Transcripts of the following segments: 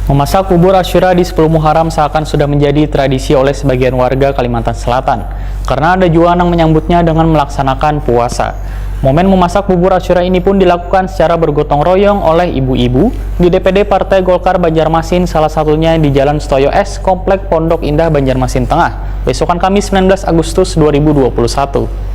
Memasak bubur Asyura di 10 Muharram seakan sudah menjadi tradisi oleh sebagian warga Kalimantan Selatan, karena ada juga yang menyambutnya dengan melaksanakan puasa. Momen memasak bubur Asyura ini pun dilakukan secara bergotong royong oleh ibu-ibu di DPD Partai Golkar Banjarmasin, salah satunya di Jalan Stoyo S, Komplek Pondok Indah, Banjarmasin Tengah, besokan Kamis 19 Agustus 2021.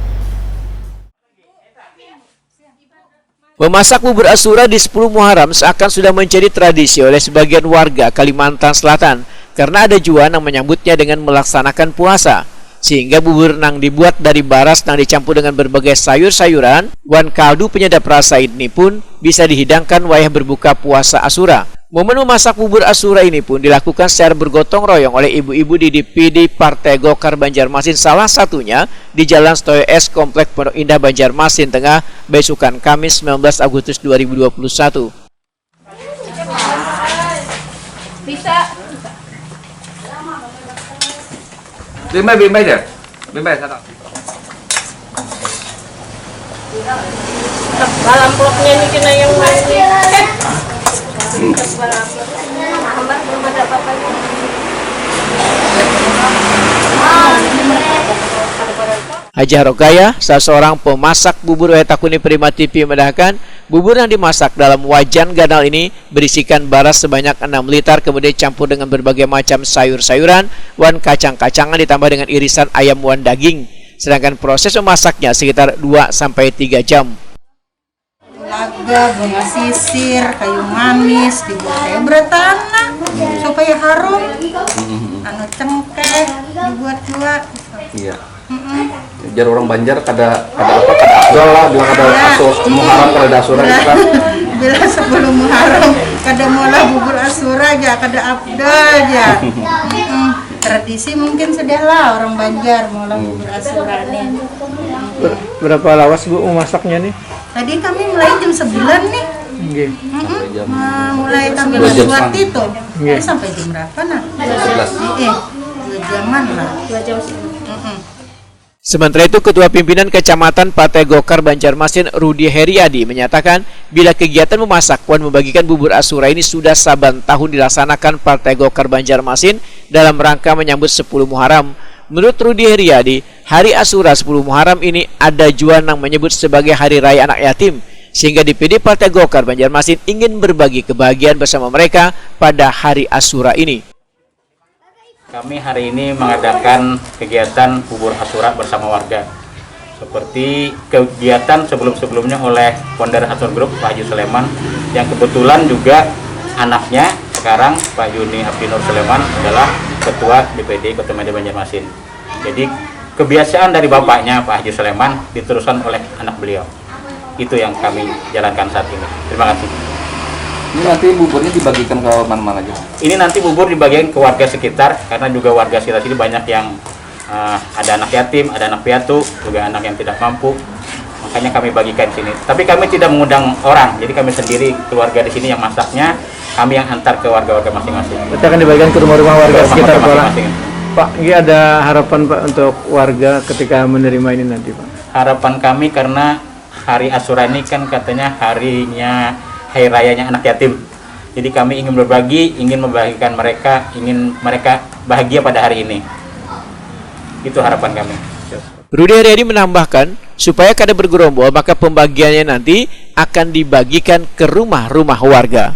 Memasak bubur Asyura di 10 Muharram seakan sudah menjadi tradisi oleh sebagian warga Kalimantan Selatan karena ada juga yang menyambutnya dengan melaksanakan puasa. Sehingga bubur nang dibuat dari baras nang dicampur dengan berbagai sayur-sayuran, wan kaldu penyedap rasa ini pun bisa dihidangkan wayah berbuka puasa Asyura. Momen memasak bubur Asyura ini pun dilakukan secara bergotong royong oleh ibu-ibu di DPD Partai Golkar Banjarmasin, salah satunya di Jalan Stoyo S, Komplek Pondok Indah, Banjarmasin Tengah, besokan Kamis 19 Agustus 2021. Bisa. Bimbai deh. Bimbai satu. Dalam bloknya ini kena yang mana? Haja Rogaya, salah seorang pemasak bubur Wetakuni Prima TV, menambahkan bubur yang dimasak dalam wajan ganal ini berisikan baras sebanyak 6 liter, kemudian campur dengan berbagai macam sayur-sayuran, wan kacang-kacangan ditambah dengan irisan ayam wan daging. Sedangkan proses memasaknya sekitar 2-3 jam. Laga, bunga sisir, kayu manis, dibuat berat tanah supaya harum. Anu cengkeh dibuat-buat. Iya. Jar orang Banjar kada apa kada afdal lah, bilang kada Asyura Muharram kada Asyura gitu kan. Bila 10 Muharram kada mola bubur Asyura aja kada afdal aja. Tradisi mungkin sudah lah orang Banjar mola bubur Asyura nih. Berapa lawas Bu memasaknya nih? Tadi kami mulai jam 9 nih. Nggih. Mulai kami buat itu. Sampai jam berapa nah? 11. 2 jaman lah. 2 jam. Sementara itu, Ketua Pimpinan Kecamatan Partai Golkar Banjarmasin Rudi Heriadi menyatakan bila kegiatan memasak dan membagikan bubur Asyura ini sudah saban tahun dilaksanakan Partai Golkar Banjarmasin dalam rangka menyambut 10 Muharram. Menurut Rudi Heriadi, hari Asyura 10 Muharram ini ada juga yang menyebut sebagai Hari Raya Anak Yatim, sehingga DPD Partai Golkar Banjarmasin ingin berbagi kebahagiaan bersama mereka pada hari Asyura ini. Kami hari ini mengadakan kegiatan bubur Asyura bersama warga. Seperti kegiatan sebelum-sebelumnya oleh founder Asyura Group, Pak Haji Sulaiman, yang kebetulan juga anaknya sekarang Pak Yuni Abdinur Sulaiman adalah Ketua DPD Kota Medan Banjarmasin. Jadi kebiasaan dari bapaknya Pak Haji Sulaiman diteruskan oleh anak beliau. Itu yang kami jalankan saat ini. Terima kasih. Ini nanti buburnya dibagikan ke mana-mana aja? Ini nanti bubur dibagikan ke warga sekitar, karena juga warga sekitar sini banyak yang ada anak yatim, ada anak piatu, juga anak yang tidak mampu. Makanya kami bagikan di sini. Tapi kami tidak mengundang orang, jadi kami sendiri keluarga di sini yang masaknya, kami yang antar ke warga-warga masing-masing. Berarti akan dibagikan ke rumah-rumah warga sekitar masing-masing. Pak, ini ada harapan Pak untuk warga ketika menerima ini nanti Pak? Harapan kami karena hari Asyura ini kan katanya harinya hari rayanya anak yatim. Jadi kami ingin berbagi, ingin membagikan mereka, ingin mereka bahagia pada hari ini. Itu harapan kami. Rudi Heriadi menambahkan, supaya kada bergerombol maka pembagiannya nanti akan dibagikan ke rumah-rumah warga.